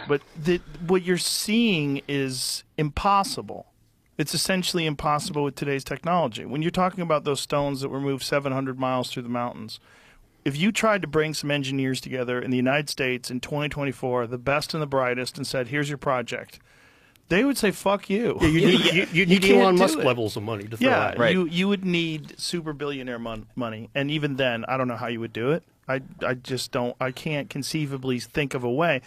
But what you're seeing is impossible. It's essentially impossible with today's technology. When you're talking about those stones that were moved 700 miles through the mountains, if you tried to bring some engineers together in the United States in 2024, the best and the brightest, and said, here's your project, they would say, fuck you. Yeah, you need Elon Musk levels of money to throw at it. Right. You would need super billionaire money. And even then, I don't know how you would do it. I just don't. I can't conceivably think of a way.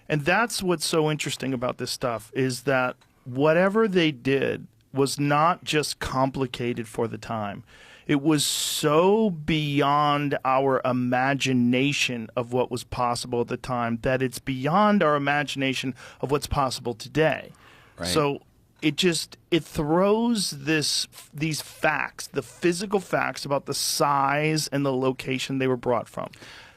And that's what's so interesting about this stuff is that whatever they did was not just complicated for the time. It was so beyond our imagination of what was possible at the time that it's beyond our imagination of what's possible today. Right. So it throws these facts, the physical facts about the size and the location they were brought from,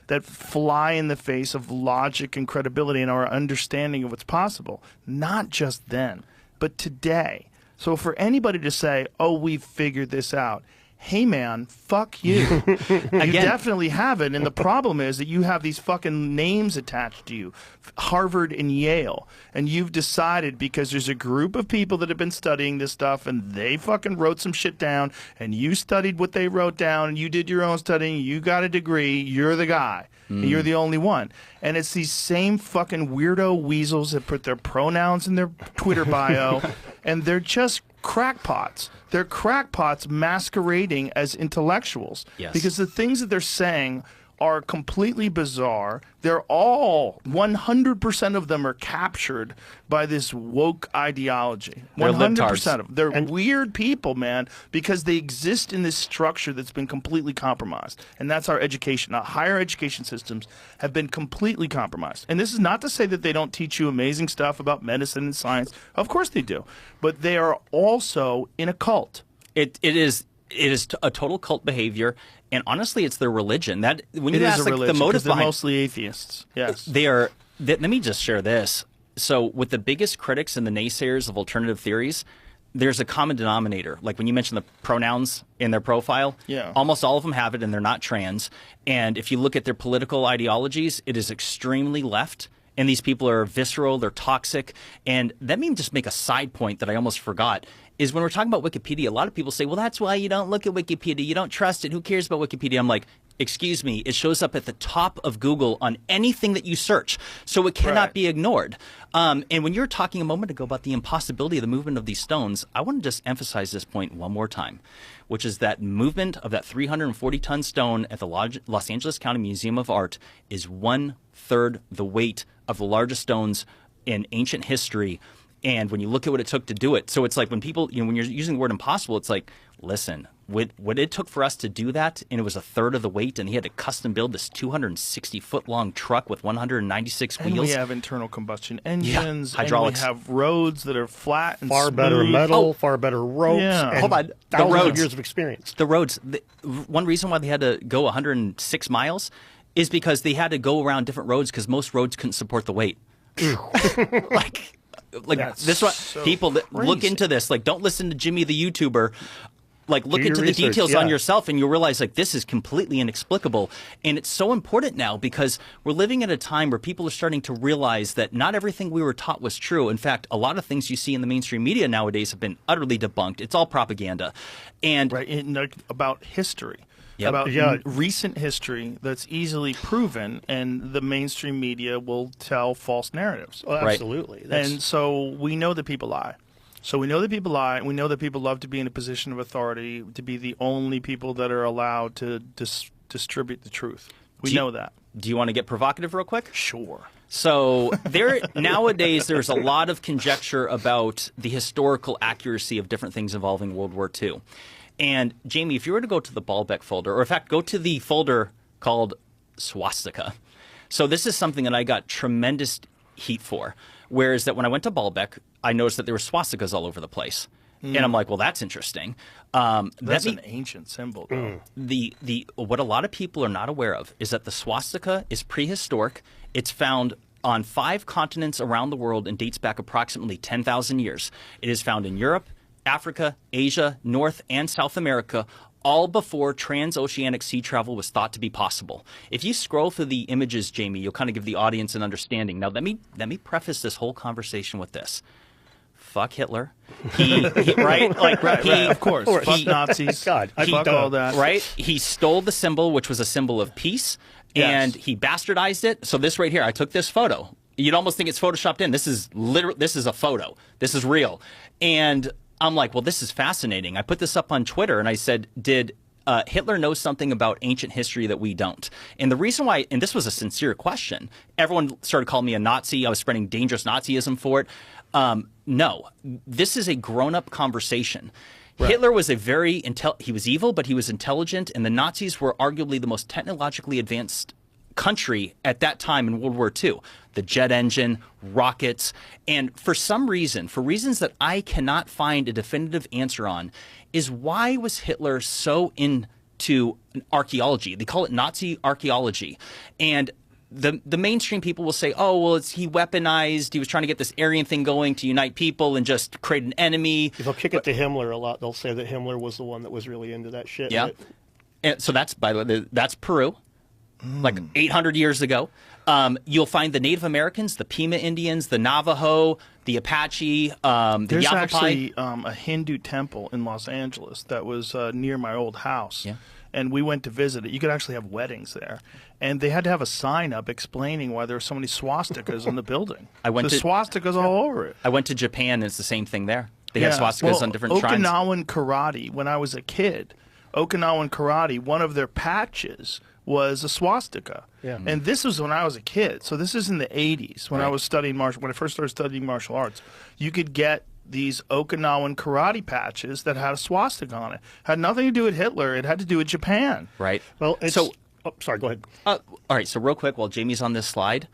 that fly in the face of logic and credibility and our understanding of what's possible, not just then, but today. So for anybody to say, oh, we've figured this out, hey, man, fuck you. You definitely haven't. And the problem is that you have these fucking names attached to you, Harvard and Yale. And you've decided because there's a group of people that have been studying this stuff and they fucking wrote some shit down and you studied what they wrote down and you did your own studying, you got a degree, you're the guy. And you're the only one. And it's these same fucking weirdo weasels that put their pronouns in their Twitter bio and they're just crackpots. They're crackpots masquerading as intellectuals. Yes. Because the things that they're saying are completely bizarre. They're all, 100% of them are captured by this woke ideology. 100% of them. They're weird people, man, because they exist in this structure that's been completely compromised. And that's our education. Our higher education systems have been completely compromised. And this is not to say that they don't teach you amazing stuff about medicine and science. Of course they do. But they are also in a cult. It is a total cult behavior, and honestly, it's their religion. That when you ask like, the motive they're behind, mostly atheists. Yes, they are. Let me just share this. So, with the biggest critics and the naysayers of alternative theories, there's a common denominator. Like when you mentioned the pronouns in their profile, almost all of them have it, and they're not trans. And if you look at their political ideologies, it is extremely left. And these people are visceral, they're toxic. And let me just make a side point that I almost forgot, is when we're talking about Wikipedia, a lot of people say, well, that's why you don't look at Wikipedia. You don't trust it. Who cares about Wikipedia? I'm like, excuse me, it shows up at the top of Google on anything that you search. So it cannot be ignored. And when you were talking a moment ago about the impossibility of the movement of these stones, I want to just emphasize this point one more time, which is that movement of that 340-ton stone at the Los Angeles County Museum of Art is 1/3 the weight of the largest stones in ancient history. And when you look at what it took to do it, so it's like when people, when you're using the word impossible, it's like, listen, what it took for us to do that, and it was 1/3 of the weight, and he had to custom build this 260-foot-long truck with 196 wheels. And we have internal combustion engines, hydraulics. And we have roads that are flat and far better metal, far better ropes, and hold on. thousands of years of experience. The roads, one reason why they had to go 106 miles is because they had to go around different roads because most roads couldn't support the weight. Like That's this one, so people that look into this, like don't listen to Jimmy the YouTuber. Like look into the details on yourself and you'll realize like this is completely inexplicable. And it's so important now because we're living at a time where people are starting to realize that not everything we were taught was true. In fact, a lot of things you see in the mainstream media nowadays have been utterly debunked. It's all propaganda. And about history. Yep. About recent history that's easily proven, and the mainstream media will tell false narratives. Oh, absolutely. And so we know that people lie. So we know that people lie, and we know that people love to be in a position of authority, to be the only people that are allowed to distribute the truth. We know that. Do you want to get provocative real quick? Sure. So nowadays there's a lot of conjecture about the historical accuracy of different things involving World War II. And Jamie, if you were to go to the Baalbek folder, or in fact, go to the folder called swastika. So this is something that I got tremendous heat for. Whereas that when I went to Baalbek, I noticed that there were swastikas all over the place. And I'm like, well, that's interesting. That's an ancient symbol, though. What a lot of people are not aware of is that the swastika is prehistoric. It's found on 5 continents around the world and dates back approximately 10,000 years. It is found in Europe, Africa, Asia, North and South America, all before transoceanic sea travel was thought to be possible. If you scroll through the images, Jamie, you'll kind of give the audience an understanding. Now, let me preface this whole conversation with this. Fuck Hitler. Of course. Fuck Nazis. God, fuck all that. Right? He stole the symbol, which was a symbol of peace, and he bastardized it. So this right here, I took this photo. You'd almost think it's photoshopped in. This is a photo. This is real. And I'm like, well, this is fascinating. I put this up on Twitter, and I said, did Hitler know something about ancient history that we don't? And the reason why, and this was a sincere question, everyone started calling me a Nazi. I was spreading dangerous Nazism for it. No, this is a grown-up conversation. Right. Hitler was he was evil, but he was intelligent, and the Nazis were arguably the most technologically advanced country at that time in World War II. The jet engine, rockets, and for some reason, for reasons that I cannot find a definitive answer on, is why was Hitler so into archaeology? They call it Nazi archaeology. And the mainstream people will say, oh, well, he weaponized, he was trying to get this Aryan thing going to unite people and just create an enemy. They'll kick it to Himmler a lot. They'll say that Himmler was the one that was really into that shit. Yeah. And so that's, by the way, that's Peru. Like 800 years ago. You'll find the Native Americans, the Pima Indians, the Navajo, the Apache, the There's Yavapai. actually a Hindu temple in Los Angeles that was near my old house. Yeah. And we went to visit it. You could actually have weddings there. And they had to have a sign up explaining why there were so many swastikas on the building. Swastikas all over it. I went to Japan, and it's the same thing there. They have swastikas on different shrines. Okinawan karate, when I was a kid, Okinawan karate, one of their patches was a swastika. Yeah. And this was when I was a kid. So this is in the 80s when I was studying when I first started studying martial arts. You could get these Okinawan karate patches that had a swastika on it. Had nothing to do with Hitler. It had to do with Japan. Right. Well, sorry, go ahead. All right, so real quick, while Jamie's on this slide,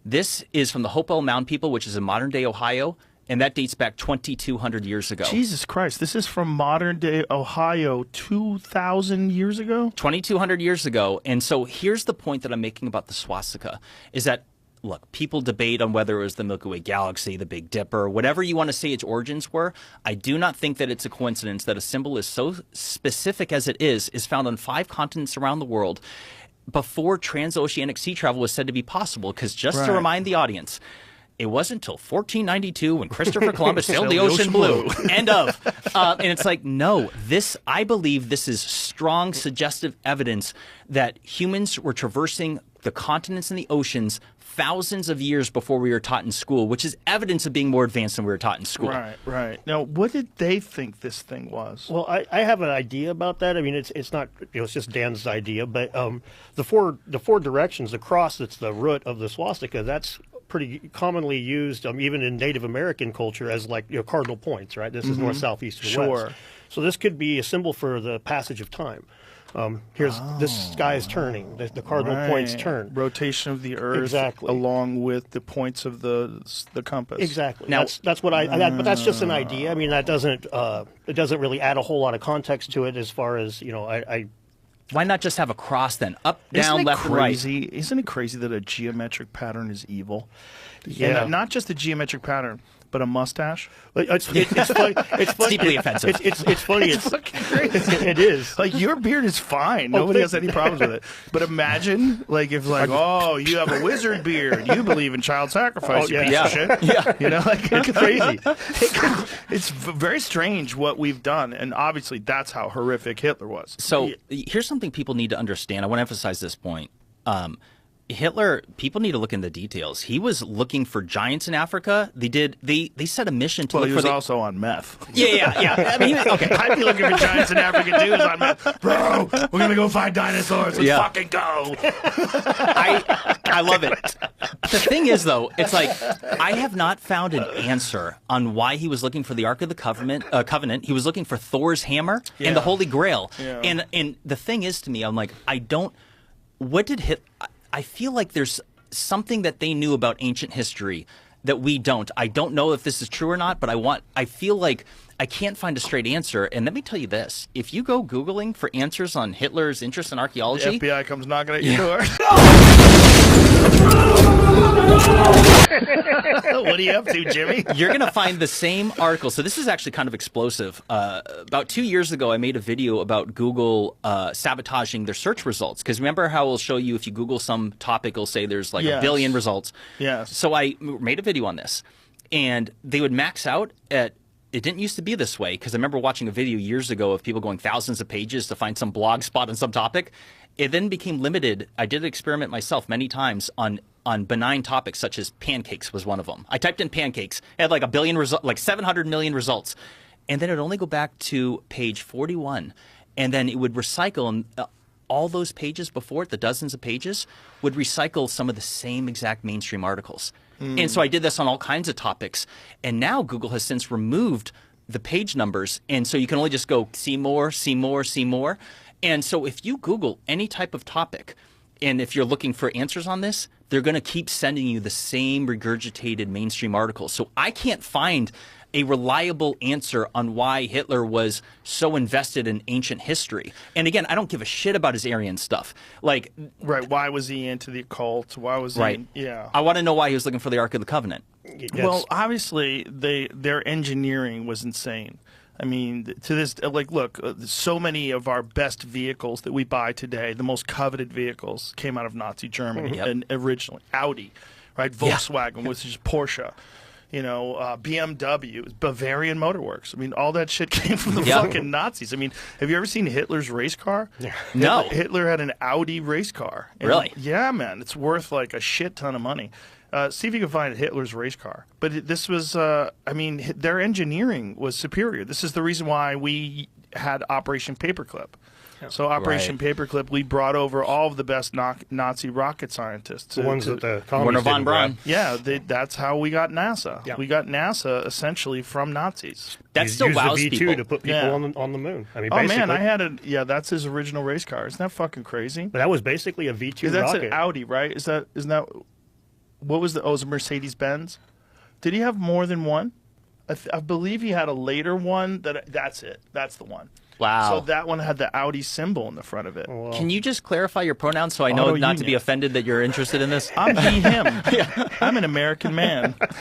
this is from the Hopewell Mound people, which is in modern-day Ohio, and that dates back 2,200 years ago. Jesus Christ, this is from modern-day Ohio 2,000 years ago? 2,200 years ago. And so here's the point that I'm making about the swastika, is that, look, people debate on whether it was the Milky Way Galaxy, the Big Dipper, whatever you want to say its origins were. I do not think that it's a coincidence that a symbol is so specific as it is found on 5 continents around the world before transoceanic sea travel was said to be possible. Because just to remind the audience, it wasn't until 1492 when Christopher Columbus sailed the ocean blue. End of. And it's like, no, I believe this is strong, suggestive evidence that humans were traversing the continents and the oceans thousands of years before we were taught in school, which is evidence of being more advanced than we were taught in school. Right. Now, what did they think this thing was? Well, I have an idea about that. I mean, it's not, it's just Dan's idea, but the four directions, the cross that's the root of the swastika, that's pretty commonly used even in Native American culture as like cardinal points, right? This is north, south, east, and west. So this could be a symbol for the passage of time. This sky is turning. The cardinal points turn. Rotation of the Earth, along with the points of the compass. Exactly. Now that's what but that's just an idea. I mean, that doesn't it doesn't really add a whole lot of context to it as far as Why not just have a cross then? Up, down, left, and right. Isn't it crazy that a geometric pattern is evil? Yeah. And not just a geometric pattern, but a mustache. It's funny. It's deeply offensive. It's funny. It's fucking crazy. It is. Like, your beard is fine. Nobody has any problems with it. But imagine, like, if oh, you have a wizard beard. You believe in child sacrifice. You piece of shit. Yeah. It's crazy. It's very strange what we've done, and obviously that's how horrific Hitler was. So here's something people need to understand. I want to emphasize this point. Hitler, people need to look in the details. He was looking for giants in Africa. They set a mission to look for he was also on meth. Yeah. I mean, okay. I'd be looking for giants in Africa too. On meth. Bro, we're going to go find dinosaurs. Let's fucking go. I love it. The thing is, though, it's like, I have not found an answer on why he was looking for the Ark of the Covenant. He was looking for Thor's hammer and the Holy Grail. Yeah. And the thing is, to me, I'm like, I feel like there's something that they knew about ancient history that we don't. I don't know if this is true or not, but I feel like I can't find a straight answer. And let me tell you this. If you go Googling for answers on Hitler's interest in archaeology... The FBI comes knocking at your door. What are you up to, Jimmy? You're going to find the same article. So this is actually kind of explosive. About 2 years ago, I made a video about Google sabotaging their search results. Because remember how it'll show you if you Google some topic, it'll say there's like a billion results. Yes. So I made a video on this. And they would max out at, it didn't used to be this way, because I remember watching a video years ago of people going thousands of pages to find some blog spot on some topic. It then became limited. I did an experiment myself many times on benign topics such as pancakes was one of them. I typed in pancakes, it had like a billion results, like 700 million results. And then it would only go back to page 41. And then it would recycle, and all those pages before it, the dozens of pages, would recycle some of the same exact mainstream articles. And so I did this on all kinds of topics. And now Google has since removed the page numbers. And so you can only just go see more, see more, see more. And so if you Google any type of topic, and if you're looking for answers on this, they're going to keep sending you the same regurgitated mainstream articles. So I can't find a reliable answer on why Hitler was so invested in ancient history. And again, I don't give a shit about his Aryan stuff. Like, right? Why was he into the occult? Why was he? Yeah. I want to know why he was looking for the Ark of the Covenant. Well, obviously, their engineering was insane. I mean, to this, like, look, so many of our best vehicles that we buy today, the most coveted vehicles, came out of Nazi Germany and originally. Audi, right? Volkswagen, which is Porsche. You know, BMW, Bavarian Motor Works. I mean, all that shit came from the fucking Nazis. I mean, have you ever seen Hitler's race car? No. Hitler had an Audi race car. And, really? Yeah, man. It's worth like a shit ton of money. See if you can find Hitler's race car. But this was, I mean, their engineering was superior. This is the reason why we had Operation Paperclip. So Operation Paperclip, we brought over all of the best Nazi rocket scientists. The ones that the Werner communists von Braun. Yeah, that's how we got NASA. Yeah. We got NASA essentially from Nazis. That still wows the V2 people. to put people on the moon. I mean, oh man, I had a that's his original race car. Isn't that fucking crazy? But that was basically a V2 that's rocket. An Audi, right? Isn't that what was the? Oh, it was a Mercedes Benz. Did he have more than one? I believe he had a later one. That's it. That's the one. Wow. So that one had the Audi symbol in the front of it. Oh, wow. Can you just clarify your pronouns so I know not to be offended that you're interested in this? I'm he, him. I'm an American man.